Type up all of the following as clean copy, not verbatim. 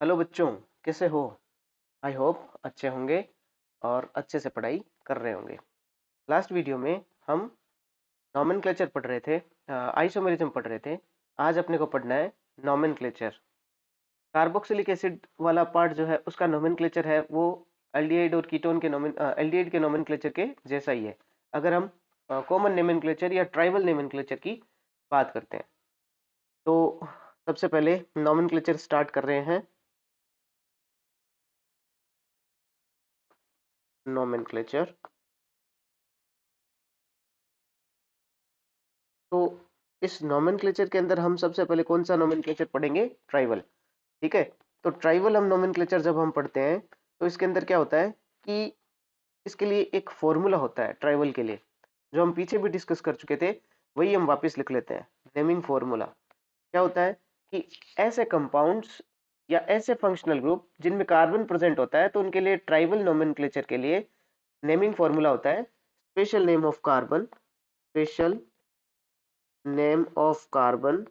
Hello बच्चों, कैसे हो? आई होप अच्छे होंगे और अच्छे से पढ़ाई कर रहे होंगे। लास्ट वीडियो में हम नॉमेनक्लेचर पढ़ रहे थे, आइसोमेरिज्म पढ़ रहे थे। आज अपने को पढ़ना है नॉमेनक्लेचर। कार्बोक्सिलिक एसिड वाला पार्ट जो है उसका नॉमेनक्लेचर है वो एल्डिहाइड और कीटोन के एल्डिहाइड के नॉमेनक्लेचर के जैसा ही है। अगर हम कॉमन नॉमेनक्लेचर या ट्राइबल नॉमेनक्लेचर की बात करते हैं तो सबसे पहले नॉमेनक्लेचर स्टार्ट कर रहे हैं। नॉमेनक्लेचर तो इस नॉमेनक्लेचर के अंदर हम सबसे पहले कौन सा नॉमेनक्लेचर पढ़ेंगे? ट्राइबल। ठीक है। तो ट्राइबल हम नॉमेनक्लेचर जब हम पढ़ते हैं तो इसके अंदर क्या होता है कि इसके लिए एक फॉर्मूला होता है ट्राइबल के लिए, जो हम पीछे भी डिस्कस कर चुके थे। वही हम वापस लिख लेते हैं। नेमिंग फॉर्मूला क्या होता है कि ऐसे कंपाउंड्स या ऐसे फंक्शनल ग्रुप जिनमें कार्बन प्रेजेंट होता है तो उनके लिए ट्राइबल नॉमेनक्लेचर के लिए नेमिंग फॉर्मूला होता है special name of carbon, special name of carbon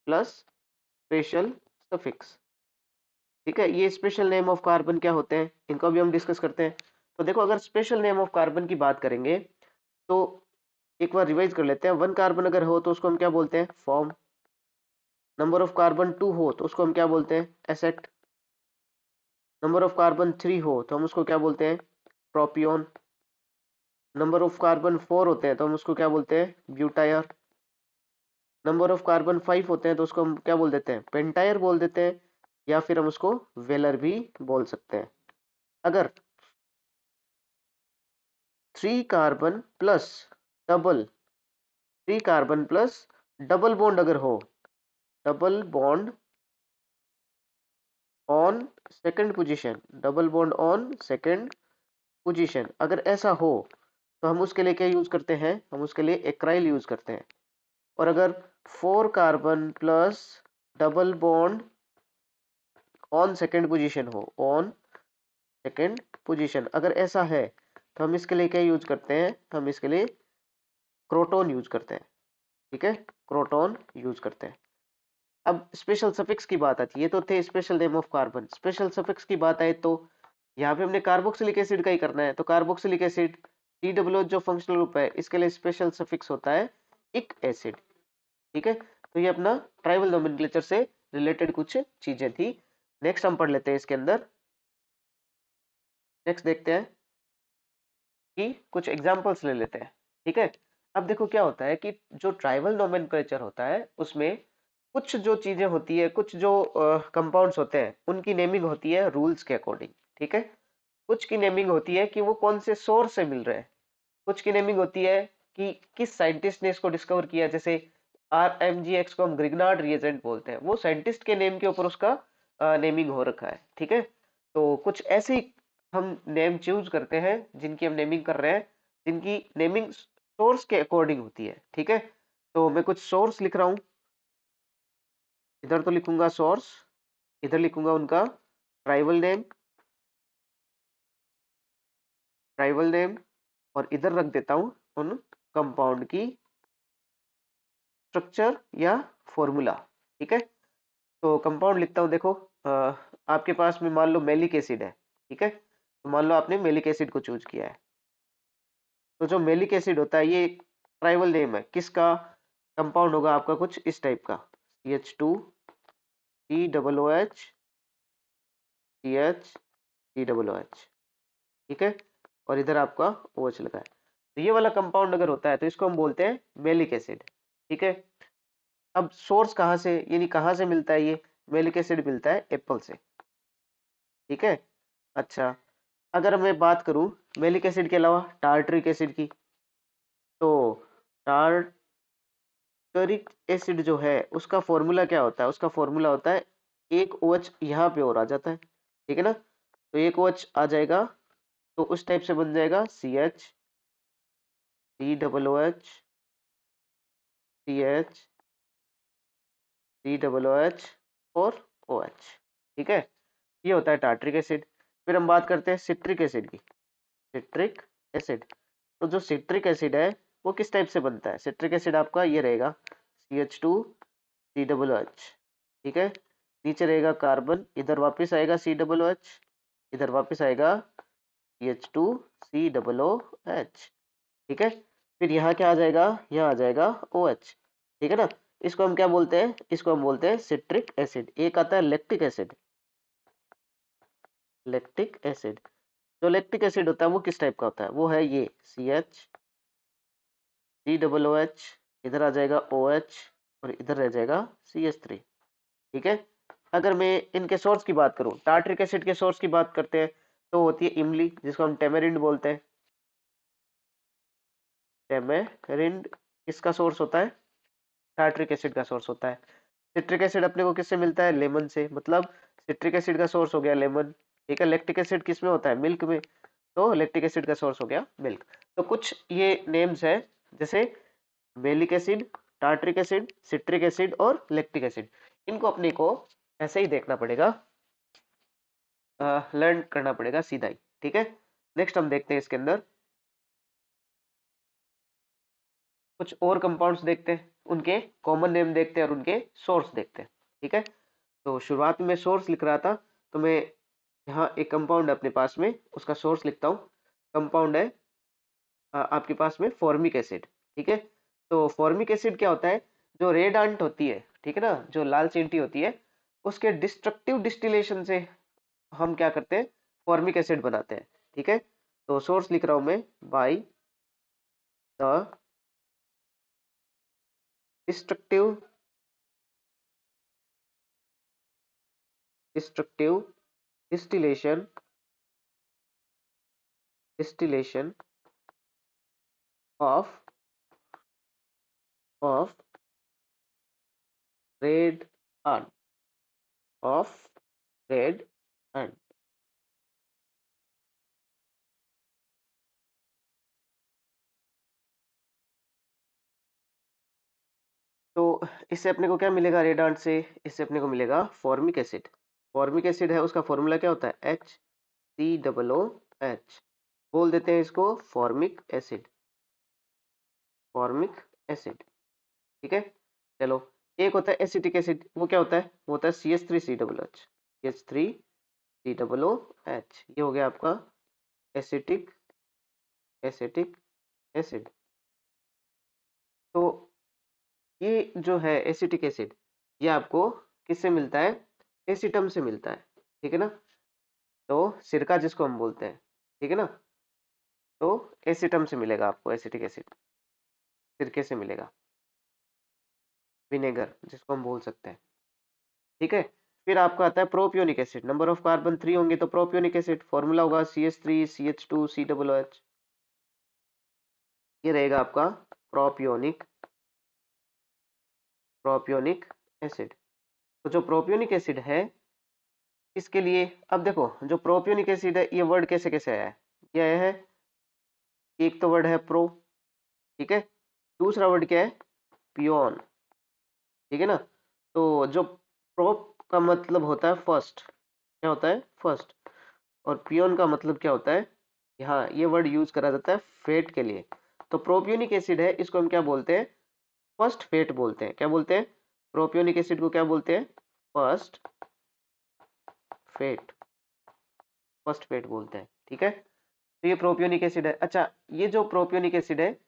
plus special suffix. ठीक है, ये स्पेशल नेम ऑफ कार्बन क्या होते हैं इनको भी हम डिस्कस करते हैं। तो देखो, अगर स्पेशल नेम ऑफ कार्बन की बात करेंगे तो एक बार रिवाइज कर लेते हैं। 1 कार्बन अगर हो तो उसको हम क्या बोलते हैं? फॉर्म। नंबर ऑफ कार्बन 2 हो तो उसको हम क्या बोलते हैं? एसेट। नंबर ऑफ कार्बन 3 हो तो हम उसको क्या बोलते हैं? प्रोपियोन। नंबर ऑफ कार्बन 4 होते हैं तो हम उसको क्या बोलते हैं? ब्यूटायर। नंबर ऑफ कार्बन 5 होते हैं तो उसको हम क्या बोल देते हैं? पेंटायर बोल देते हैं, या फिर हम उसको वेलर भी बोल सकते हैं। अगर 3 carbon plus double 3 carbon plus double bond अगर हो, double bond on second position, double bond on second position, अगर ऐसा हो तो हम उसके लिए क्या यूज करते हैं? हम उसके लिए एक्राइल यूज करते हैं। और अगर 4 carbon plus double bond on second position हो, ऑन सेकंड पोजीशन, अगर ऐसा है तो हम इसके लिए क्या यूज करते हैं? हम इसके लिए क्रोटोन यूज करते हैं। ठीक है, क्रोटोन यूज करते हैं। अब स्पेशल सफिक्स की बात आती है, तो थे special name of carbon. Special suffix की बात आए तो यहाँ पे हमने कार्बोक्सिलिक एसिड का ही करना है। तो कार्बोक्सिलिक एसिड सी डब्ल्यू जो फंक्शनल ग्रुप है इसके लिए स्पेशल सफिक्स होता है इक एसिड। ठीक है, तो ये अपना ट्राइबल नोमेनक्लेचर से रिलेटेड कुछ चीजें थी। नेक्स्ट हम पढ़ लेते हैं इसके अंदर। नेक्स्ट देखते हैं कि कुछ एग्जांपल्स ले लेते हैं। ठीक है, अब देखो क्या होता है कि जो ट्राइबल नोमेनक्लेचर होता है उसमें कुछ जो चीजें होती है, कुछ जो कंपाउंड्स होते हैं उनकी नेमिंग होती है रूल्स के अकॉर्डिंग। ठीक है, कुछ की नेमिंग होती है कि वो कौन से सोर्स से मिल रहे हैं। कुछ की नेमिंग होती है कि किस साइंटिस्ट ने इसको डिस्कवर किया। जैसे RMGX को हम ग्रिग्नार्ड रिएजेंट बोलते हैं, वो साइंटिस्ट के नेम के ऊपर उसका नेमिंग हो रखा है। ठीक है, तो कुछ ऐसी हम नेम चूज करते हैं जिनकी हम नेमिंग कर रहे हैं, जिनकी नेमिंग सोर्स के अकॉर्डिंग होती है। ठीक है, तो मैं कुछ सोर्स लिख रहा हूँ। इधर तो लिखूंगा सोर्स, इधर लिखूंगा उनका ट्राइबल नेम, और इधर रख देता हूँ उन कंपाउंड की स्ट्रक्चर या फॉर्मूला। ठीक है, तो कंपाउंड लिखता हूँ। देखो, आपके पास में मान लो मेलिक एसिड है। ठीक है, तो मान लो आपने मेलिक एसिड को चूज किया है। तो जो मेलिक एसिड होता है ये ट्राइबल नेम है किसका? कंपाउंड होगा आपका कुछ इस टाइप का, CH2 COOH CH COOH। ठीक है, और इधर आपका OH लगा है। तो ये वाला कंपाउंड अगर होता है तो इसको हम बोलते हैं मेलिक एसिड। ठीक है, अब सोर्स कहाँ से, यानी कहाँ से मिलता है ये मेलिक एसिड? मिलता है एप्पल से। ठीक है, अच्छा, अगर मैं बात करूं मेलिक एसिड के अलावा टार्टरिक एसिड की, तो टार्टरिक एसिड जो है उसका फॉर्मूला क्या होता है? उसका फॉर्मूला होता है एक OH यहाँ पे और आ जाता है। ठीक है ना, तो एक OH आ जाएगा तो उस टाइप से बन जाएगा CH COOH CH COOH और OH। ठीक है, ये होता है टार्टरिक एसिड। फिर हम बात करते हैं सिट्रिक एसिड की। सिट्रिक एसिड, तो जो सिट्रिक एसिड है वो किस टाइप से बनता है? सिट्रिक एसिड आपका ये रहेगा CH2 COOH। ठीक है, नीचे रहेगा कार्बन, इधर वापस आएगा COOH, इधर वापस आएगा CH2COOH। ठीक है, फिर यहाँ क्या आ जाएगा, यहाँ आ जाएगा OH। ठीक है ना, इसको हम क्या बोलते हैं, इसको हम बोलते हैं सिट्रिक एसिड। एक आता है लैक्टिक एसिड। लैक्टिक एसिड, जो लैक्टिक एसिड होता है वो किस टाइप का होता है, वो है ये CH3OOH, इधर आ जाएगा OH और इधर रह जाएगा CH3। ठीक है, अगर मैं इनके सोर्स की बात करूं, टार्ट्रिक एसिड के सोर्स की बात करते हैं तो होती है इमली, जिसको हम टेमेरिंड बोलते हैं। टेमेरिंड किसका सोर्स होता है, टार्ट्रिक एसिड का सोर्स होता है। सिट्रिक एसिड अपने को किससे मिलता है, लेमन से, मतलब सिट्रिक एसिड का सोर्स हो गया लेमन। ठीक है, लैक्टिक एसिड किस में होता है, मिल्क में, तो लैक्टिक एसिड का सोर्स हो गया मिल्क। तो कुछ ये नेम्स है, जैसे malic acid, tartaric acid, citric acid और लैक्टिक एसिड। इनको अपने को ऐसे ही देखना पड़ेगा, लर्न करना पड़ेगा सीधा ही। ठीक है, नेक्स्ट हम देखते हैं इसके अंदर कुछ और कंपाउंड्स देखते हैं, उनके कॉमन नेम देखते हैं और उनके सोर्स देखते हैं। ठीक है, तो शुरुआत में सोर्स लिख रहा था, तो मैं यहाँ एक कंपाउंड है अपने पास में, उसका सोर्स लिखता हूँ। कंपाउंड है आपके पास में फॉर्मिक एसिड। ठीक है, तो फॉर्मिक एसिड क्या होता है, जो रेड आंट होती है, ठीक है ना, जो लाल चींटी होती है, उसके डिस्ट्रक्टिव डिस्टिलेशन से हम क्या करते हैं, फॉर्मिक एसिड बनाते हैं। ठीक है, तो सोर्स लिख रहा हूं मैं, by the destructive destructive distillation distillation of of red ant of red ant. तो इससे अपने को क्या मिलेगा, रेड आंट से इससे अपने को मिलेगा फॉर्मिक एसिड। फॉर्मिक एसिड है, उसका फॉर्मूला क्या होता है, HCOOH। बोल देते हैं इसको फॉर्मिक एसिड, फॉर्मिक एसिड। ठीक है, चलो एक होता है एसिटिक एसिड, वो क्या होता है, वो होता है CH3COOH। CH3COOH, ये हो गया आपका एसिटिक एसिटिक एसिड। तो ये जो है एसिटिक एसिड, ये आपको किससे मिलता है, एसीटम से मिलता है। ठीक है ना, तो सिरका जिसको हम बोलते हैं, ठीक है ना, तो एसीटम से मिलेगा आपको एसिटिक एसिड, सिरके से मिलेगा, विनेगर जिसको हम बोल सकते हैं। ठीक है, फिर आपका आता है propionic acid. Number of carbon 3 होंगे तो प्रोपियोनिक एसिड फॉर्मूला होगा CH3CH2COOH। ये रहेगा आपका प्रोपियोनिक प्रोपियोनिक एसिड। तो जो प्रोपियोनिक एसिड है, इसके लिए अब देखो, जो प्रोपियोनिक एसिड है, ये वर्ड कैसे कैसे आया है, ये आया है, एक तो वर्ड है प्रो, ठीक है, दूसरा वर्ड क्या है, पियोन। ठीक है ना, तो जो प्रोप का मतलब होता है फर्स्ट, क्या होता है फर्स्ट, और पियोन का मतलब क्या होता है, यहाँ ये वर्ड यूज करा जाता है फेट के लिए। तो प्रोपियोनिक एसिड है, इसको हम क्या बोलते हैं, फर्स्ट फेट बोलते हैं। क्या बोलते हैं, प्रोपियोनिक एसिड को क्या बोलते हैं, फर्स्ट फेट, फर्स्ट फेट बोलते हैं। ठीक है, तो ये प्रोपियोनिक एसिड है। अच्छा, ये जो प्रोपियोनिक एसिड है,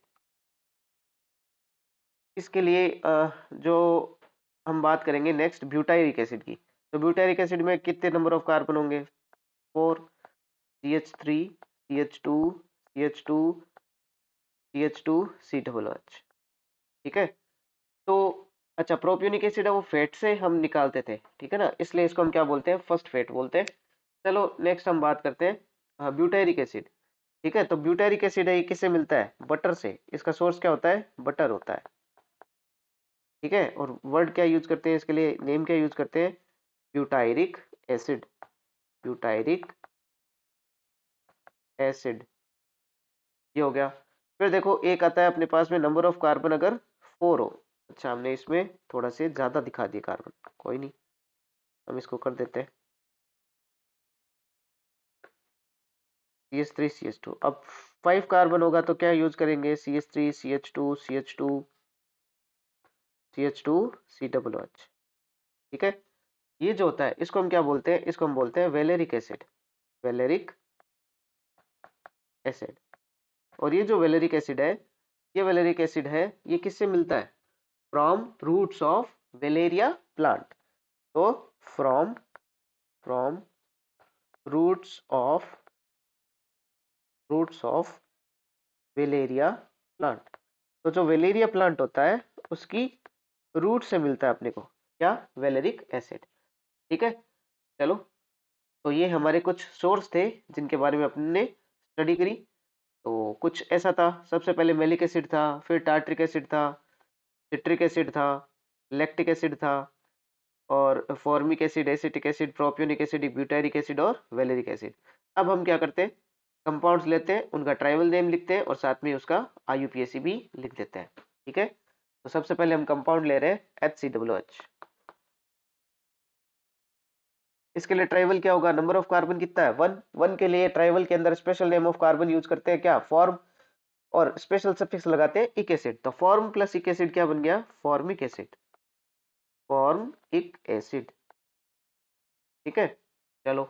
इसके लिए जो हम बात करेंगे नेक्स्ट ब्यूटायरिक एसिड की। तो ब्यूटायरिक एसिड में कितने नंबर ऑफ कार्बन होंगे, 4, CH3 CH2 CH2 CH2COOH। ठीक है, तो अच्छा, प्रोपियोनिक एसिड है वो फैट से हम निकालते थे, ठीक है ना, इसलिए इसको हम क्या बोलते हैं, फर्स्ट फैट बोलते हैं। चलो नेक्स्ट हम बात करते हैं ब्यूटायरिक एसिड। ठीक है, तो ब्यूटायरिक एसिड है, ये किससे मिलता है, बटर से। इसका सोर्स क्या होता है, बटर होता है। ठीक है, और वर्ड क्या यूज करते हैं इसके लिए, नेम क्या यूज करते हैं, ब्यूटायरिक एसिड, ब्यूटायरिक एसिड, ये हो गया। फिर देखो एक आता है अपने पास में नंबर ऑफ कार्बन अगर 4 हो। अच्छा, हमने इसमें थोड़ा से ज्यादा दिखा दिए कार्बन, कोई नहीं, हम इसको कर देते हैं CH3CH2। अब 5 कार्बन होगा तो क्या यूज करेंगे, CH3CH2CH2CH2COOH। ठीक है, ये जो होता है इसको हम क्या बोलते हैं, इसको हम बोलते हैं वेलेरिक एसिड, वेलेरिक एसिड। और ये जो वेलेरिक एसिड है, ये वेलेरिक एसिड है, ये किससे मिलता है, from roots of valeria plant. तो from from roots of valeria plant. तो जो वेलेरिया प्लांट होता है उसकी रूट से मिलता है अपने को क्या, वेलेरिक एसिड। ठीक है, चलो। तो ये हमारे कुछ सोर्स थे जिनके बारे में अपने स्टडी करी। तो कुछ ऐसा था, सबसे पहले मेलिक एसिड था, फिर टार्ट्रिक एसिड था, सिट्रिक एसिड था, लैक्टिक एसिड था, और formic acid, acetic acid, propionic acid, butyric acid और वेलेरिक एसिड। अब हम क्या करते हैं, कंपाउंड्स लेते हैं, उनका ट्राइवल नेम लिखते हैं और साथ में उसका आईयूपीएसी भी लिख देते हैं। ठीक है, तो सबसे पहले हम कंपाउंड ले रहे हैं HCOOH। इसके लिए ट्राइवल क्या होगा, नंबर ऑफ कार्बन कितना है, 1। 1 के लिए ट्राइवल के अंदर special name of carbon use करते हैं क्या, फॉर्म, और स्पेशल सफिक्स लगाते हैं इक एसिड। तो फॉर्म प्लस इक एसिड क्या बन गया, फॉर्मिक एसिड, फॉर्मिक एसिड। ठीक है, चलो।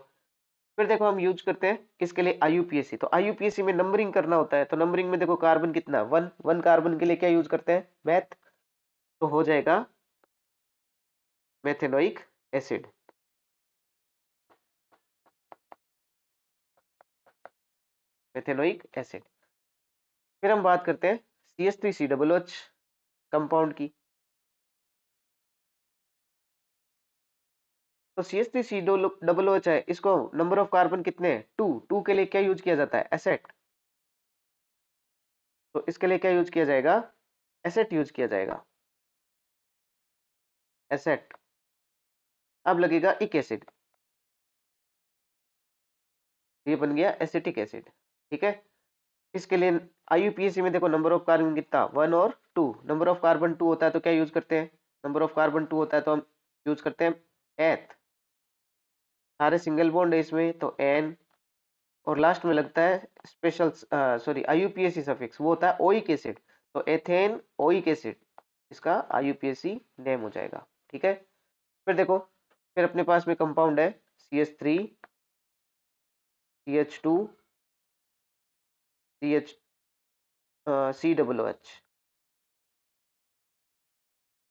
फिर देखो हम यूज करते हैं किसके लिए, आईयूपीएसी। तो आईयूपीएसी में नंबरिंग करना होता है, तो नंबरिंग में देखो कार्बन कितना, 1। 1 कार्बन के लिए क्या यूज करते हैं, मैथ। तो हो जाएगा मेथेनोइक एसिड, मेथेनोइक एसिड। फिर हम बात करते हैं CH3COOH कंपाउंड की। तो CH3COOH है, इसको नंबर ऑफ कार्बन कितने हैं, 2। 2 के लिए क्या यूज किया जाता है, एसेट। तो इसके लिए क्या यूज किया जाएगा, एसेट यूज किया जाएगा, एसेट। अब लगेगा इक एसिड, ये बन गया एसिटिक एसिड। ठीक है, इसके लिए आईयूपीएसी में देखो नंबर ऑफ कार्बन कितना, 1 और 2। नंबर ऑफ कार्बन 2 होता है तो क्या यूज करते हैं, नंबर ऑफ कार्बन 2 होता है तो हम यूज करते हैं एथ। सारे सिंगल बॉन्ड है इसमें तो एन, और लास्ट में लगता है स्पेशल, सॉरी आईयूपीएसी सफिक्स, वो होता है ओइक एसिड। तो एथेन ओइक एसिड इसका आईयूपीएसी नेम हो जाएगा। ठीक है, फिर देखो, फिर अपने पास में कंपाउंड है CH3 CH2 CH COOH।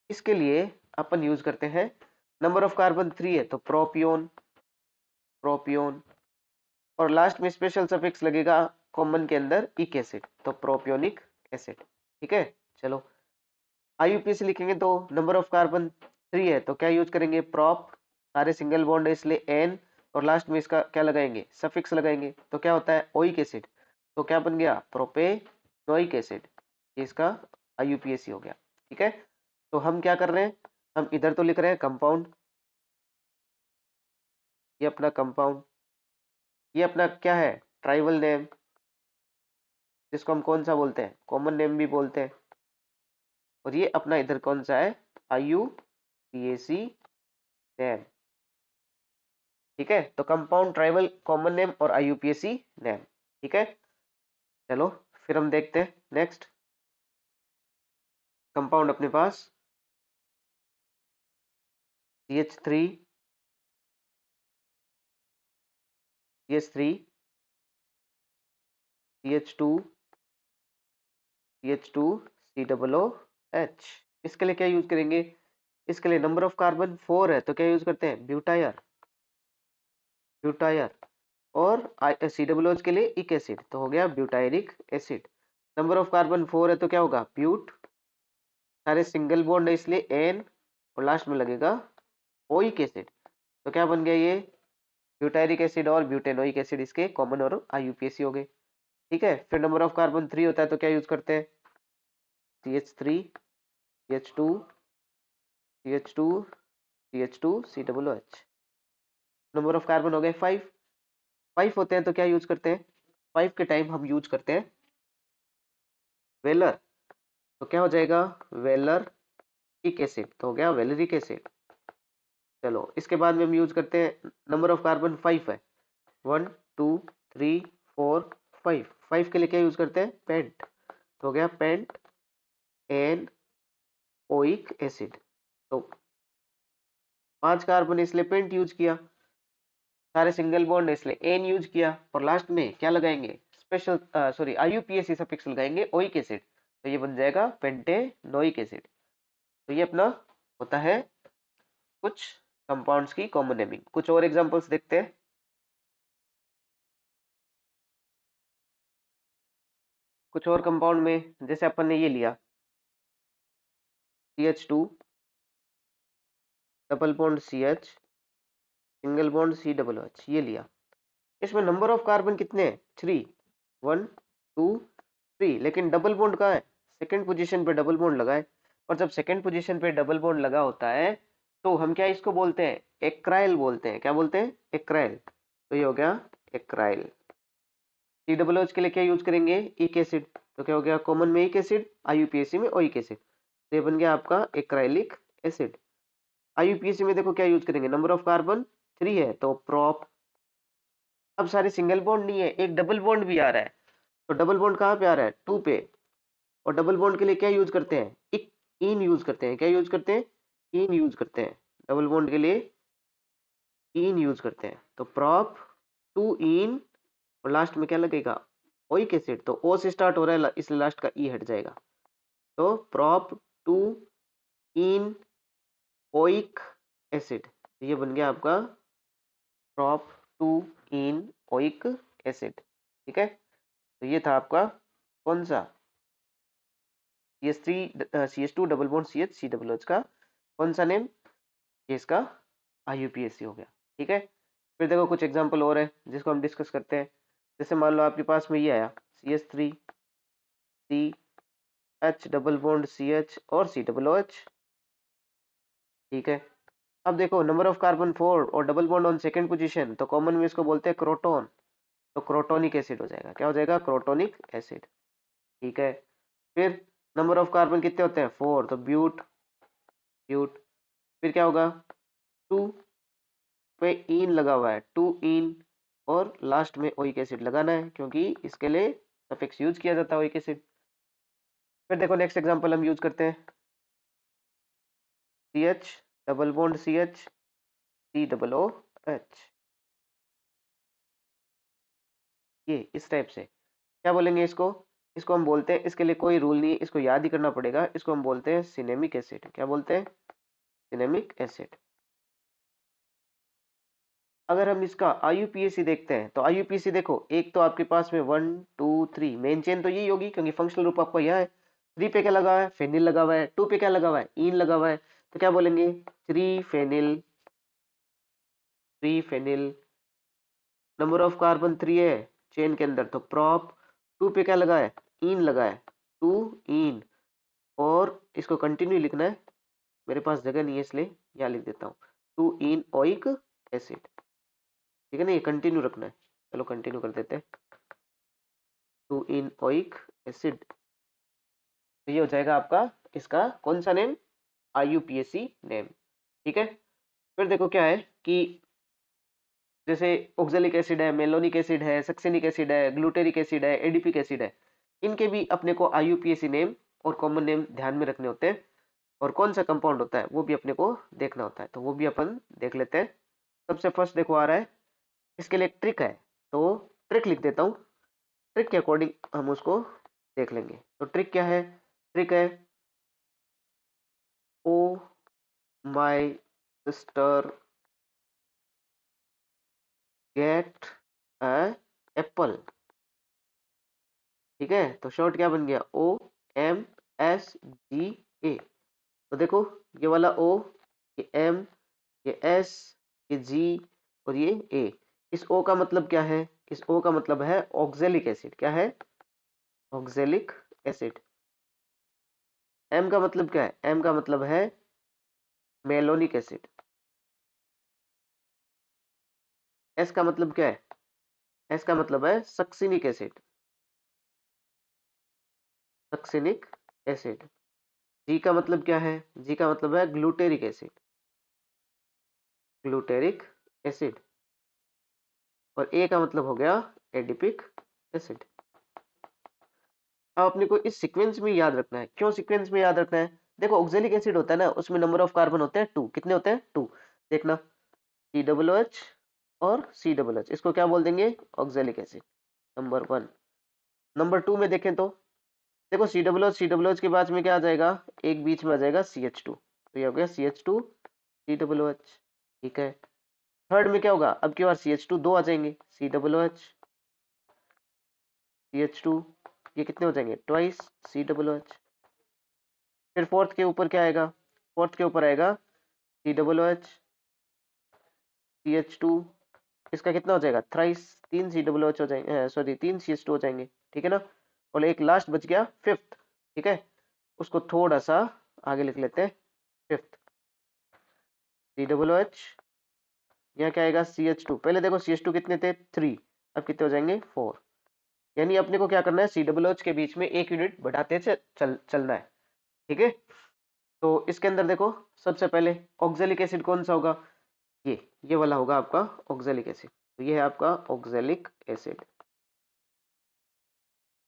इसके लिए अपन यूज करते हैं, नंबर ऑफ कार्बन 3 है तो प्रोपियोन, प्रोपियोन, और लास्ट में स्पेशल सफिक्स लगेगा कॉमन के अंदर इक एसिड, तो प्रोपियोनिक एसिड। ठीक है, चलो। आईयूपीएसी लिखेंगे तो नंबर ऑफ कार्बन 3 है तो क्या यूज करेंगे, प्रोप, सारे सिंगल बॉन्ड है इसलिए एन, और लास्ट में इसका क्या लगाएंगे, सफिक्स लगाएंगे, तो क्या होता है, ओइक एसिड। तो क्या बन गया, प्रोपेनोइक एसिड, ये इसका आईयूपीएसी हो गया। ठीक है, तो हम क्या कर रहे हैं, हम इधर तो लिख रहे हैं कंपाउंड, ये अपना कंपाउंड, ये अपना क्या है, ट्राइवल नेम, जिसको हम कौन सा बोलते हैं, कॉमन नेम भी बोलते हैं। और ये अपना इधर कौन सा है, आईयूपीएसी नेम। ठीक है, तो कंपाउंड, ट्राइवल, कॉमन नेम और आईयूपीएसी नेम। ठीक है, चलो। फिर हम देखते हैं नेक्स्ट कंपाउंड अपने पास CH3 CH3 CH2 CH2 COOH। इसके लिए क्या यूज करेंगे, इसके लिए नंबर ऑफ कार्बन 4 है तो क्या यूज करते हैं, ब्यूटायर, ब्यूटायर, और COOH के लिए इक एसिड, तो हो गया butyric acid. Number of carbon 4 है तो क्या होगा, ब्यूट, सारे सिंगल बॉन्ड है इसलिए एन, और लास्ट में लगेगा ओइक एसिड, तो क्या बन गया ये, ब्यूटायरिक एसिड और ब्यूटेनोइक एसिड इसके कॉमन और आईयूपीएसी हो गए। ठीक है, फिर नंबर ऑफ कार्बन 3 होता है तो क्या यूज करते हैं, CH3 CH2 CH2 CH2 COOH। Number of carbon हो गए 5। 5 होते हैं तो क्या यूज करते हैं, 5 के टाइम हम यूज करते हैं वेलर, तो क्या हो जाएगा, वेलर इक एसिड, तो हो गया वेलरिक एसिड। चलो, इसके बाद में हम यूज करते हैं, नंबर ऑफ कार्बन 5 है, 1 2 3 4 5। 5 के लिए क्या यूज करते हैं, पेंट, तो हो गया पेंट एन ओइक एसिड। तो 5 कार्बन इसलिए पेंट यूज किया, सारे सिंगल बॉन्ड इसलिए एन यूज किया, और लास्ट में क्या लगाएंगे, स्पेशल सॉरी आईयूपीएसी सफिक्स लगाएंगे ओइक एसिड, तो ये बन जाएगा पेंटेनोइक एसिड। तो ये अपना होता है कुछ कंपाउंड्स की कॉमन नेमिंग। कुछ और एग्जांपल्स देखते हैं। कुछ और कंपाउंड में जैसे अपन ने ये लिया CH2 double bond CH single bond COOH, ये लिया। इसमें नंबर ऑफ कार्बन कितने हैं, 3, 1 2 3, लेकिन डबल बॉन्ड कहाँ है, सेकंड पोजीशन पे डबल बॉन्ड लगा है। और जब सेकंड पोजीशन पे डबल बॉन्ड लगा होता है तो हम क्या इसको बोलते हैं, एक्राइल बोलते हैं। क्या बोलते हैं, एक्राइल। तो ये हो गया एक्राइल। COOH के लिए क्या यूज करेंगे, इक एसिड। तो क्या हो गया, कॉमन में इक एसिड, आईयूपीएसी में ओइक एसिड, तो ये बन गया आपका एक्राइलिक एसिड। आईयूपीएसी में देखो क्या यूज करेंगे, नंबर ऑफ कार्बन 3 है तो प्रोप। अब सारे सिंगल बॉन्ड नहीं है, एक डबल बॉन्ड भी आ रहा है, तो डबल बॉन्ड कहाँ पे आ रहा है, 2 पे। और डबल बॉन्ड के लिए क्या यूज करते हैं, इक इन यूज करते हैं। क्या यूज करते हैं, इन यूज करते हैं। डबल बॉन्ड के लिए इन यूज करते हैं, तो प्रॉप 2 इन, और लास्ट में क्या लगेगा, ओइक एसिड। तो ओ से स्टार्ट हो रहा है इसलिए लास्ट का ई हट जाएगा, तो प्रॉप 2 इन ओइक एसिड, ये बन गया आपका प्रॉप 2 इन ओइक एसिड। ठीक है, तो ये था आपका कौन सा, CH2 double bond CH COOH का कौन सा नेम, ये इसका IUPAC हो गया। ठीक है, फिर देखो कुछ एग्जांपल और है जिसको हम डिस्कस करते हैं। जैसे मान लो आपके पास में ये आया CH3 CH double bond CH और COOH। ठीक है, अब देखो नंबर ऑफ कार्बन 4 और double bond on second position, तो कॉमन में इसको बोलते हैं क्रोटोन, तो क्रोटोनिक एसिड हो जाएगा। क्या हो जाएगा, क्रोटोनिक एसिड। ठीक है, फिर नंबर ऑफ कार्बन कितने होते हैं, 4, तो ब्यूट ब्यूट। फिर क्या होगा, 2 पे इन लगा हुआ है, 2 इन, और लास्ट में ओइक एसिड लगाना है क्योंकि इसके लिए सफिक्स यूज किया जाता है ओइक एसिड। फिर देखो नेक्स्ट एग्जांपल हम यूज करते हैं CH double bond CH COOH, ये इस टाइप से क्या बोलेंगे इसको, इसको हम बोलते हैं, इसके लिए कोई रूल नहीं है, इसको याद ही करना पड़ेगा। इसको हम बोलते हैं सिनेमिक एसिड। क्या बोलते हैं, सिनेमिक एसिड। अगर हम इसका आईयूपीएसी देखते हैं तो आईयूपीएसी देखो, एक तो आपके पास में 1 2 3, मेन चेन तो यही होगी क्योंकि फंक्शनल ग्रुप आपका यह है। 3 पे क्या लगा हुआ है, फेनिल लगा हुआ है। 2 पे क्या लगा हुआ है, इन लगा हुआ है, तो क्या बोलेंगे, 3 phenyl 3 phenyl. Number of carbon 3 है चेन के अंदर, तो प्रॉप 2 पे क्या लगा है, इन लगा है, 2 इन। और इसको कंटिन्यू लिखना है, मेरे पास जगह नहीं है इसलिए यहाँ लिख देता हूँ, 2 इन ओइक एसिड। ठीक है ना, ये कंटिन्यू रखना है। चलो कंटिन्यू कर देते हैं, 2 इन ओइक एसिड। तो ये हो जाएगा आपका इसका कौन सा नेम, आईयूपीएसी नेम। ठीक है, फिर देखो क्या है कि जैसे ऑक्जेलिक एसिड है, मेलोनिक एसिड है, सक्सेनिक एसिड है, ग्लूटेरिक एसिड है, एडिपिक एसिड है, इनके भी अपने को आईयूपीएसी नेम और कॉमन नेम ध्यान में रखने होते हैं, और कौन सा कंपाउंड होता है वो भी अपने को देखना होता है, तो वो भी अपन देख लेते हैं। सबसे फर्स्ट देखो आ रहा है, इसके लिए एक ट्रिक है, तो ट्रिक लिख देता हूँ, ट्रिक के अकॉर्डिंग हम उसको देख लेंगे। तो ट्रिक क्या है, ट्रिक है oh my sister get a Apple. ठीक है, तो शॉर्ट क्या बन गया, OMSGA। तो देखो ये वाला O, ये M, ये S, ये G और ये A। इस O का मतलब क्या है, इस O का मतलब है ऑक्जेलिक एसिड। क्या है, ऑक्जेलिक एसिड। M का मतलब क्या है, M का मतलब है मेलोनिक एसिड। S का मतलब क्या है, S का मतलब है succinic acid, succinic acid. G का मतलब क्या है, G का मतलब है ग्लूटेरिक एसिड, ग्लूटेरिक एसिड। और A का मतलब हो गया एडिपिक एसिड। अब अपने को इस सीक्वेंस में याद रखना है। क्यों सीक्वेंस में याद रखना है, देखो ऑक्जेलिक एसिड होता है ना, उसमें नंबर ऑफ कार्बन होते हैं 2, कितने होते हैं 2। देखना, COOH और COOH, इसको क्या बोल देंगे, ऑक्जेलिक एसिड, नंबर 1। नंबर 2 में देखें तो देखो COOH के बाद में क्या आ जाएगा, एक बीच में आ जाएगा CH2, तो ये हो गया CH2 COOH। ठीक है, थर्ड में क्या होगा, अब की बार CH2 दो आ जाएंगे, COOH CH2, ये कितने हो जाएंगे, ट्वाइस COOH। फिर फोर्थ के ऊपर क्या आएगा, फोर्थ के ऊपर आएगा COOH CH2, इसका कितना हो जाएगा, थ्राइस, तीन COOH हो जाएंगे, सॉरी तीन CH2 हो जाएंगे। ठीक है ना, और एक लास्ट बच गया फिफ्थ। ठीक है, उसको थोड़ा सा आगे लिख लेते हैं, फिफ्थ COOH, यहाँ क्या आएगा CH2, पहले देखो CH2 कितने थे, 3, अब कितने हो जाएंगे, 4। यानी अपने को क्या करना है, COOH के बीच में एक यूनिट बढ़ाते चलना है। ठीक है, तो इसके अंदर देखो सबसे पहले ऑक्जेलिक एसिड कौन सा होगा, ये वाला होगा आपका ऑक्जेलिक एसिड, तो ये है आपका ऑक्जेलिक एसिड।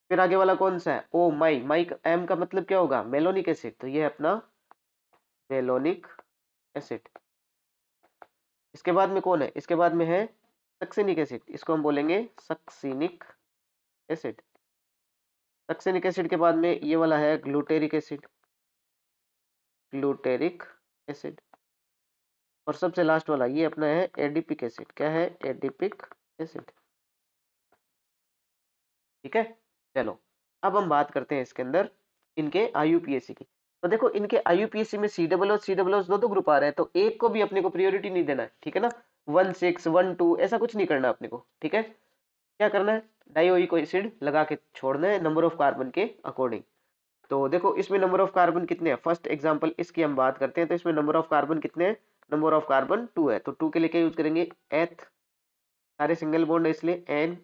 फिर आगे वाला कौन सा है, ओ माई एम का मतलब क्या होगा, मेलोनिक एसिड, तो ये है अपना मेलोनिक एसिड। इसके बाद में कौन है, इसके बाद में है सक्सेनिक एसिड, इसको हम बोलेंगे सक्सेनिक एसिड। सक्सेनिक एसिड के बाद में ये वाला है ग्लूटेरिक एसिड, ग्लूटेरिक एसिड। और सबसे लास्ट वाला ये अपना है एडिपिक एसिड, क्या है, एडिपिक एसिड। ठीक है, चलो अब हम बात करते हैं इसके अंदर इनके IUPAC की। तो देखो इनके IUPAC में COOH दो ग्रुप आ रहे हैं, तो एक को भी अपने को प्रायोरिटी नहीं देना है। ठीक है ना, 1 6 1 2 ऐसा कुछ नहीं करना अपने को। ठीक है, क्या करना है, डाइओइक एसिड लगा के छोड़ना है नंबर ऑफ कार्बन के अकॉर्डिंग। तो देखो इसमें नंबर ऑफ कार्बन कितने हैं, फर्स्ट एग्जांपल इसकी हम बात करते हैं, तो इसमें नंबर ऑफ कार्बन कितने हैं, नंबर ऑफ कार्बन 2 है, तो 2 के लिए क्या यूज करेंगे, एथ, सारे सिंगल बॉन्ड है इसलिए एन,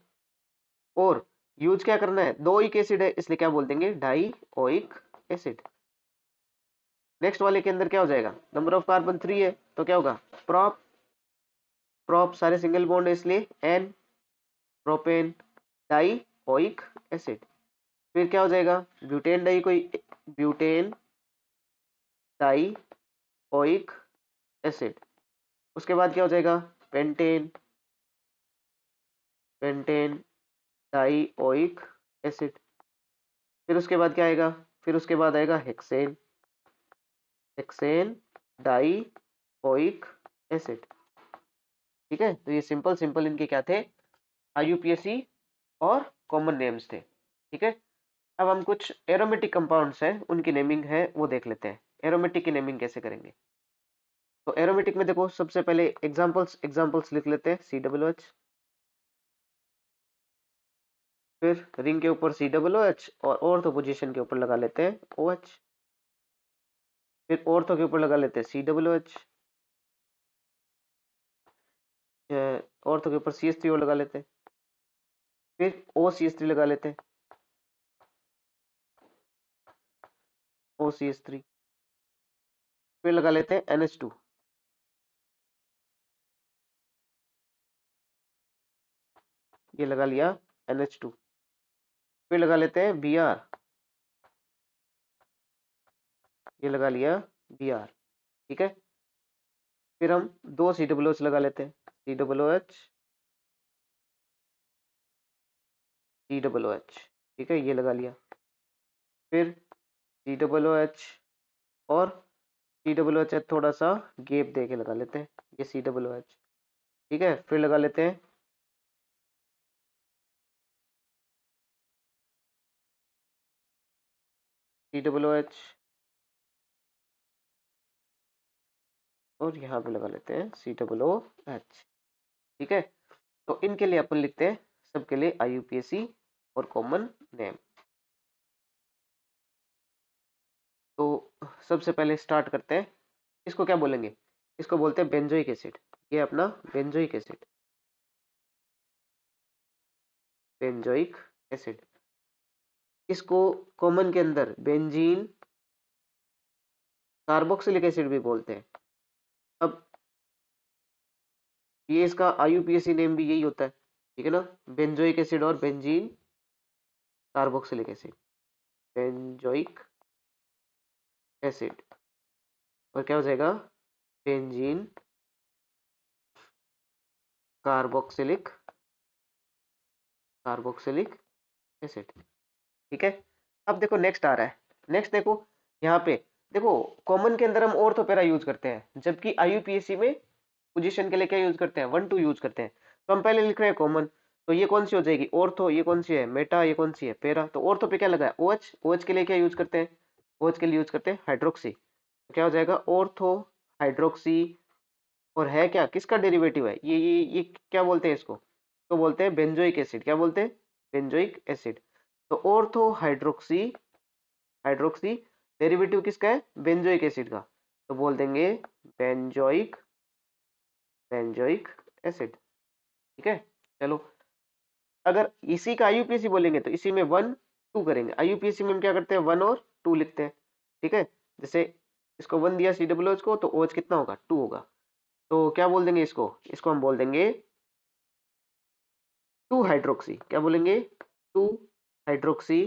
और यूज क्या करना है, दो ओइक एसिड है इसलिए क्या बोल देंगे, डाई ओइक एसिड। नेक्स्ट वाले के अंदर क्या हो जाएगा, नंबर ऑफ कार्बन 3 है, तो क्या होगा, प्रोप, प्रोप सारे सिंगल बॉन्ड है इसलिए ane, propane dioic acid. फिर क्या हो जाएगा, ब्यूटेन डाई कोई, ब्यूटेन डाई ओइक एसिड। उसके बाद क्या हो जाएगा, pentane, pentane dioic acid. फिर उसके बाद क्या आएगा, फिर उसके बाद आएगा hexane, hexane dioic acid. ठीक है, तो ये सिंपल सिंपल इनके क्या थे, IUPAC और कॉमन नेम्स थे। ठीक है, अब हम कुछ एरोमेटिक कंपाउंड्स हैं उनकी नेमिंग है वो देख लेते हैं, एरोमेटिक की नेमिंग कैसे करेंगे। तो एरोमेटिक में देखो सबसे पहले एग्जांपल्स एग्जांपल्स लिख लेते हैं, COOH, फिर रिंग के ऊपर COOH और ऑर्थो पोजीशन के ऊपर लगा लेते हैं OH, फिर ऑर्थो के ऊपर लगा लेते हैं COOH, ऑर्थो के ऊपर CH3 और लगा लेते हैं, फिर OCH3 लगा लेते हैं, OCH3, फिर लगा लेते हैं NH2, ये लगा लिया NH2, फिर लगा लेते हैं Br, ये लगा लिया Br। ठीक है, फिर हम दो COOH लगा लेते हैं, COOH COOH। ठीक है, ये लगा लिया, फिर COOH और COOH थोड़ा सा गैप दे के लगा लेते हैं, ये COOH। ठीक है, फिर लगा लेते हैं COOH और यहाँ पे लगा लेते हैं COOH। ठीक है, तो इनके लिए अपन लिखते हैं सबके लिए IUPAC और कॉमन नेम। तो सबसे पहले स्टार्ट करते हैं, इसको क्या बोलेंगे, इसको बोलते हैं बेंजोइक एसिड, ये अपना बेंजोइक एसिड, बेंजोइक एसिड। इसको कॉमन के अंदर बेंजीन कार्बोक्सिलिक एसिड भी बोलते हैं। अब ये इसका IUPAC नेम भी यही होता है। ठीक है ना, बेंजोइक एसिड और benzene carboxylic acid, benzoic acid, और क्या हो जाएगा, बेंजीन कार्बोक्सिलिक एसिड। ठीक है, अब देखो नेक्स्ट आ रहा है। नेक्स्ट देखो यहाँ पे, देखो कॉमन के अंदर हम ऑर्थो पैरा यूज करते हैं, जबकि आईयूपीएसी में पोजीशन के लिए क्या यूज करते हैं, 1 2 यूज करते हैं। तो हम पहले लिख रहे हैं कॉमन, तो ये कौन सी हो जाएगी ऑर्थो, ये कौन सी है मेटा, ये कौन सी है पैरा। तो ऑर्थो पे क्या लगा है OH, OH के लिए क्या यूज करते हैं, OH के लिए यूज करते हैं हाइड्रोक्सी। तो क्या हो जाएगा ऑर्थो हाइड्रोक्सी, और है क्या, किसका डेरिवेटिव है ये क्या बोलते हैं इसको, तो बोलते हैं बेंजोइक एसिड। क्या बोलते हैं, बेंजोइक एसिड। तो ऑर्थो हाइड्रोक्सी, हाइड्रोक्सी डेरिवेटिव किसका है, बेंजोइक एसिड का, तो बोल देंगे बेंजोइक एसिड। ठीक है, चलो अगर इसी का आईयूपीएसी बोलेंगे तो इसी में 1 2 करेंगे। आईयूपीएसी में हम क्या करते हैं 1 और 2 लिखते हैं। ठीक है, जैसे इसको 1 दिया COOH को, तो OH कितना होगा 2 होगा। तो क्या बोल देंगे इसको हम बोल देंगे 2 हाइड्रोक्सी। क्या बोलेंगे 2 हाइड्रोक्सी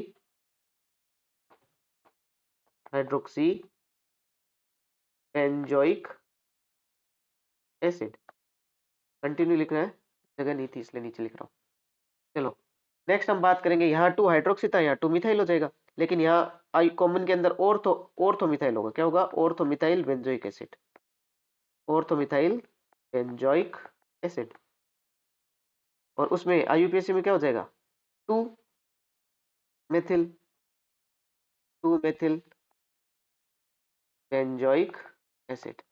बेंजोइक एसिड। कंटिन्यू लिखना है, जगह नहीं थी इसलिए नीचे लिख रहा हूँ। चलो नेक्स्ट हम बात करेंगे, यहाँ 2 हाइड्रोक्सी था, यहाँ 2 मिथाइल हो जाएगा, लेकिन यहाँ आई कॉमन के अंदर ऑर्थो मिथाइल होगा। क्या होगा ortho methyl benzoic acid, ortho methyl benzoic acid. और उसमें आईयूपीएसी में क्या हो जाएगा 2 मेथिल बेंजोइक एसिड।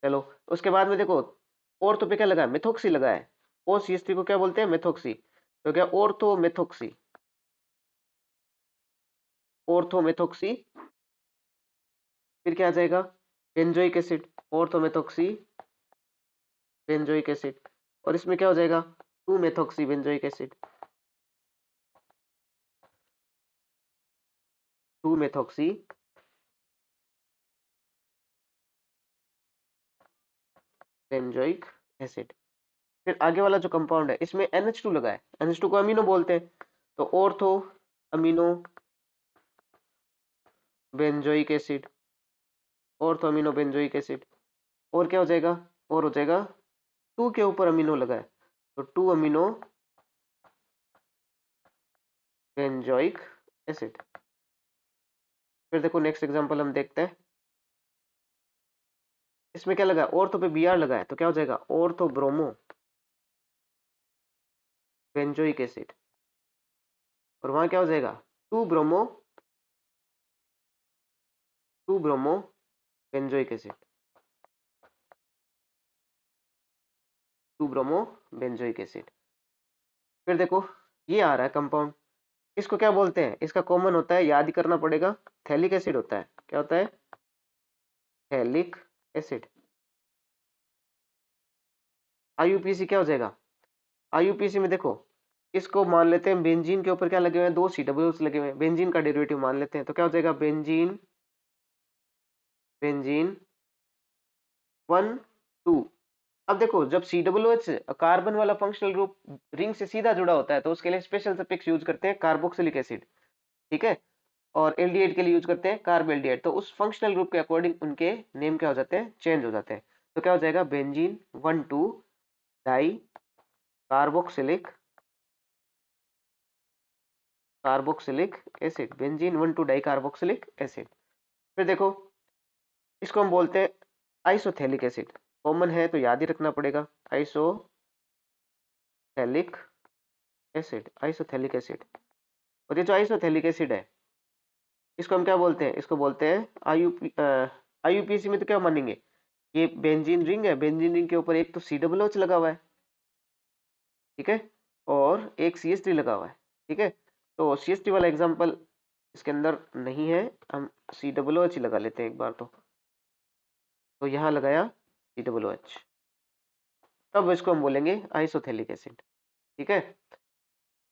चलो उसके बाद में देखो ऑर्थो पे क्या लगा है, मेथोक्सी लगा है। OCH3 को क्या बोलते हैं, मेथोक्सी। तो क्या ऑर्थोमेथोक्सी, फिर क्या आ जाएगा बेंजोइक एसिड, ऑर्थोमेथोक्सी बेंजोइक एसिड। और इसमें क्या हो जाएगा 2 methoxy benzoic acid, 2 methoxy benzoic acid. फिर आगे वाला जो कंपाउंड है इसमें NH2 लगा है, NH2 को अमीनो बोलते हैं। तो ortho amino benzoic acid, ortho amino benzoic acid. और क्या हो जाएगा, और हो जाएगा 2 के ऊपर अमीनो लगा है, तो 2 अमीनो बेंजोइक एसिड। फिर देखो नेक्स्ट एग्जांपल हम देखते हैं, इसमें क्या लगा है ऑर्थो पे Br लगा है, तो क्या हो जाएगा ऑर्थो ब्रोमो बेंजोइक एसिड। और वहां क्या हो जाएगा 2 bromo benzoic acid, 2 bromo benzoic acid. फिर देखो ये आ रहा है कंपाउंड, इसको क्या बोलते हैं, इसका कॉमन होता है, याद ही करना पड़ेगा, थैलिक एसिड होता है। क्या होता है, थैलिक एसिड। आईयूपीसी क्या हो जाएगा, आईयूपीसी में देखो इसको मान लेते हैं बेंजीन के ऊपर क्या लगे हुए हैं, 2 COOH लगे हुए हैं, बेंजीन का डेरिवेटिव मान लेते हैं। तो क्या हो जाएगा बेंजीन 1 2। अब देखो जब COOH कार्बन वाला फंक्शनल ग्रुप रिंग से सीधा जुड़ा होता है तो उसके लिए स्पेशल सफिक्स यूज करते हैं कार्बोक्सिलिक एसिड। ठीक है, और एल्डिहाइड के लिए यूज करते हैं कार्ब एल्डिहाइड। तो उस फंक्शनल ग्रुप के अकॉर्डिंग उनके नेम क्या हो जाते हैं, चेंज हो जाते हैं। तो क्या हो जाएगा benzene 1 2 di carboxylic acid, benzene 1 2 di carboxylic acid. फिर देखो इसको हम बोलते हैं आइसोथैलिक एसिड, कॉमन है तो याद ही रखना पड़ेगा, आइसोथैलिक एसिड। और ये जो आइसोथैलिक एसिड है इसको हम क्या बोलते हैं, इसको बोलते हैं आईयूपीएसी में तो क्या मानेंगे, ये बेंजीन रिंग है, बेंजीन रिंग के ऊपर एक तो COOH लगा हुआ है, ठीक है, और एक CH3 लगा हुआ है। ठीक है, तो CH3 वाला एग्जांपल इसके अंदर नहीं है, हम COOH ही लगा लेते हैं एक बार। तो यहाँ लगाया COOH, तब इसको हम बोलेंगे आइसोथैलिक एसिड। ठीक है,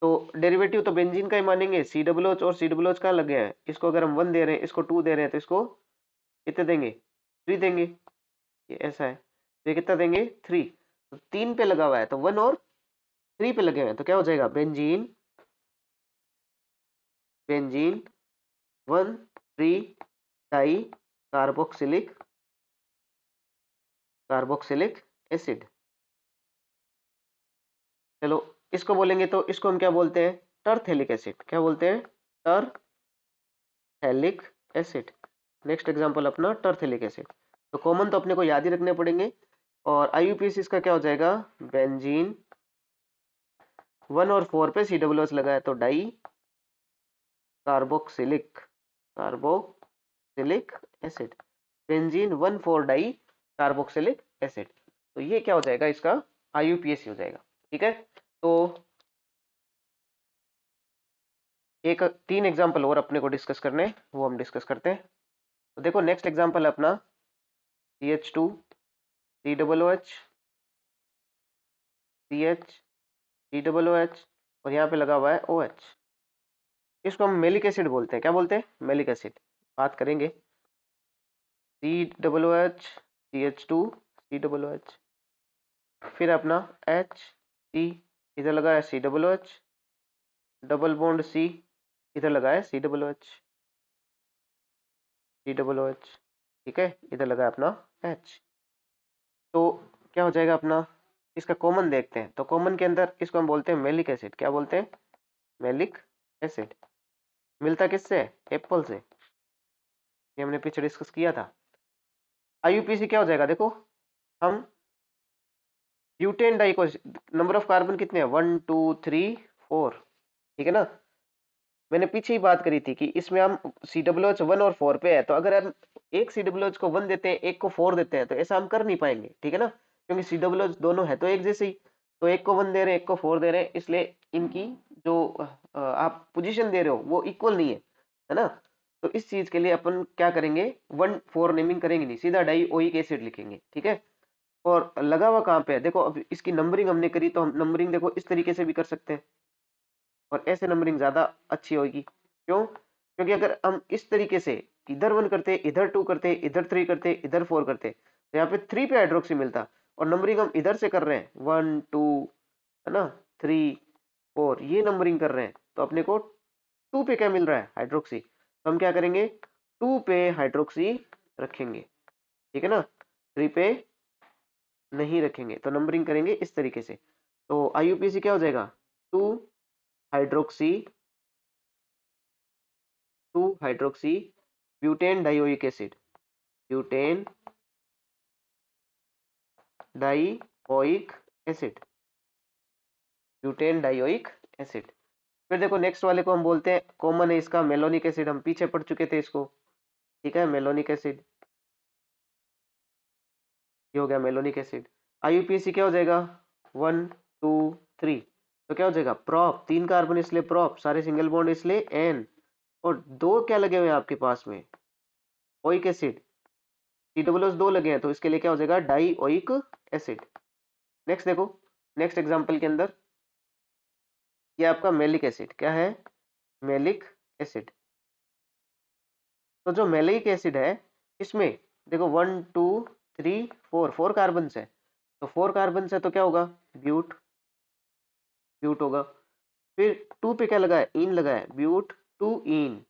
तो डेरिवेटिव तो बेंजीन का ही मानेंगे, COOH और COOH कहाँ लगे हैं, इसको अगर हम 1 दे रहे हैं, इसको 2 दे रहे हैं, तो इसको कितने देंगे 3 देंगे, ये ऐसा है। तो ये कितना देंगे 3, तो 3 पे लगा हुआ है तो 1 और 3 पे लगे हुए हैं, तो क्या हो जाएगा बेंजीन 1 3 डाई कार्बोक्सिलिक एसिड। चलो इसको बोलेंगे तो इसको हम क्या बोलते हैं, टरथेलिक एसिड। क्या बोलते हैं, टरथेलिक एसिड। नेक्स्ट एग्जांपल अपना टरथेलिक एसिड। तो कॉमन तो अपने को याद ही रखने पड़ेंगे। और आईयूपीएसी इसका क्या हो जाएगा, बेंजीन 1 और 4 पे COOH लगा है तो di carboxylic acid, benzene 1,4 di carboxylic acid. तो ये क्या हो जाएगा, इसका आईयूपीएसी हो जाएगा। ठीक है, तो एक 3 एग्जांपल और अपने को डिस्कस करने हैं, वो हम डिस्कस करते हैं। तो देखो नेक्स्ट एग्जांपल है अपना CH2 COOH CH COOH और यहाँ पे लगा हुआ है OH। इसको हम मेलिक एसिड बोलते हैं। क्या बोलते हैं, मेलिक एसिड। बात करेंगे COOH CH2 COOH, फिर अपना HC, इधर लगा है COOH, डबल बॉन्ड C, इधर लगा है COOH। ठीक है, इधर लगा है अपना H। तो क्या हो जाएगा अपना, इसका कॉमन देखते हैं। तो कॉमन के अंदर इसको हम बोलते हैं मेलिक एसिड। क्या बोलते हैं, मेलिक एसिड। मिलता किससे, एप्पल से, ये हमने पीछे डिस्कस किया था। आईयूपीएसी क्या हो जाएगा, देखो हम ब्यूटेन डाई को, नंबर ऑफ कार्बन कितने हैं, 1 2 3 4, ठीक है ना। मैंने पीछे ही बात करी थी कि इसमें हम COOH 1 और 4 पे है, तो अगर हम एक COOH को 1 देते हैं, एक को 4 देते हैं, तो ऐसा हम कर नहीं पाएंगे, ठीक है ना, क्योंकि COOH दोनों है तो एक जैसे ही। तो एक को 1 दे रहे हैं, एक को 4 दे रहे हैं, इसलिए इनकी जो आप पोजीशन दे रहे हो वो इक्वल नहीं है ना। तो इस चीज के लिए अपन क्या करेंगे, 1 4 नेमिंग करेंगे नहीं, सीधा डाइओइक एसिड लिखेंगे। ठीक है, और लगा हुआ कहाँ पे है, देखो अब इसकी नंबरिंग हमने करी, तो हम नंबरिंग देखो इस तरीके से भी कर सकते हैं, और ऐसे नंबरिंग ज्यादा अच्छी होगी। क्यों, क्योंकि अगर हम इस तरीके से इधर 1 करते, इधर 2 करते, इधर 3 करते, इधर 4 करते, तो यहाँ पे 3 पे हाइड्रोक्सी मिलता, और नंबरिंग हम इधर से कर रहे हैं 1 2, है ना, 3 4, ये नंबरिंग कर रहे हैं, तो अपने को 2 पे क्या मिल रहा है, हाइड्रोक्सी। तो हम क्या करेंगे, 2 पे हाइड्रोक्सी रखेंगे, ठीक है ना, 3 पे नहीं रखेंगे। तो नंबरिंग करेंगे इस तरीके से। तो आईयूपीएसी क्या हो जाएगा, 2 hydroxy 2 hydroxy butane dioic acid, butane dioic acid, butane dioic acid. फिर देखो नेक्स्ट वाले को हम बोलते हैं, कॉमन है इसका मेलोनिक एसिड, हम पीछे पढ़ चुके थे इसको। ठीक है, मेलोनिक एसिड, ये हो गया मेलोनिक एसिड। आईयूपीएसी क्या हो जाएगा, 1 2 3, तो क्या हो जाएगा, प्रोप, 3 कार्बन इसलिए प्रोप, सारे सिंगल बॉन्ड इसलिए एन, और 2 क्या लगे हुए हैं आपके पास में, ओइक एसिड, COOH 2 लगे हैं, तो इसके लिए क्या हो जाएगा, डाइओइक एसिड। नेक्स्ट देखो, नेक्स्ट एग्जांपल के अंदर ये आपका मेलिक एसिड, क्या है, मेलिक एसिड। तो जो मेलिक एसिड है, इसमें देखो 1 2 3 4 4 कार्बन है, तो 4 कार्बन है तो क्या होगा, ब्यूट, ब्यूट होगा। फिर 2 पे क्या लगा है, इन लगा है, ब्यूट 2 इन,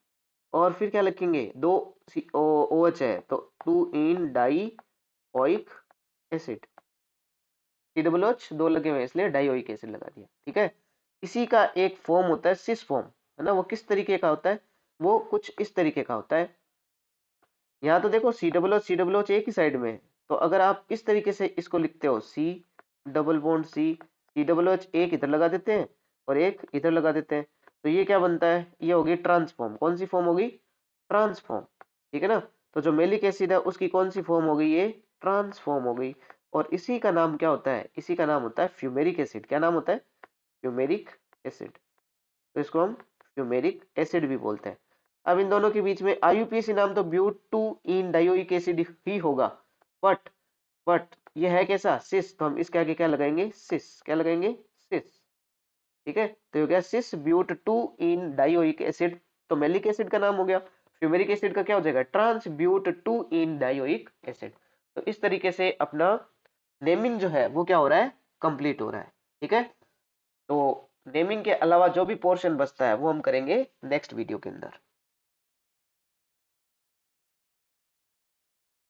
और फिर क्या लिखेंगे, 2 OH है, तो 2 इन डाई ओइक एसिड, COOH 2 लगे हुए इसलिए डाइओइक एसिड लगा दिया। ठीक है, इसी का एक फॉर्म होता है सिस फॉर्म, है ना। वो किस तरीके का होता है, वो कुछ इस तरीके का होता है। यहाँ तो देखो COOH एक ही साइड में है, तो अगर आप इस तरीके से इसको लिखते हो, C double bond C, COOH एक इधर लगा देते हैं और एक इधर लगा देते हैं, तो ये क्या बनता है, ये होगी ट्रांसफॉर्म। कौन सी फॉर्म होगी, ट्रांसफॉर्म। ठीक है ना, तो जो मेलिक एसिड है उसकी कौन सी फॉर्म हो गई, ये ट्रांसफॉर्म हो गई। और इसी का नाम क्या होता है, इसी का नाम होता है फ्यूमेरिक एसिड। क्या नाम होता है, फ्यूमेरिक एसिड। तो इसको हम फ्यूमेरिक एसिड भी बोलते हैं। अब इन दोनों के बीच में आईयूपीएसी नाम तो ब्यूट 2 इन डाइओइक एसिड ही होगा, बट ये है कैसा, सिस, तो हम इसके आगे क्या लगाएंगे, सिस। क्या लगाएंगे, सिस। ठीक है, तो हो गया सिस ब्यूट 2 इन डाइओइक एसिड, तो मेलिक एसिड का नाम हो गया। फ्यूमेरिक एसिड का क्या हो जाएगा, trans but 2 ene dioic acid. तो इस तरीके से अपना नेमिंग जो है वो क्या हो रहा है, कंप्लीट हो रहा है। ठीक है, तो नेमिंग के अलावा जो भी पोर्शन बचता है वो हम करेंगे नेक्स्ट वीडियो के अंदर।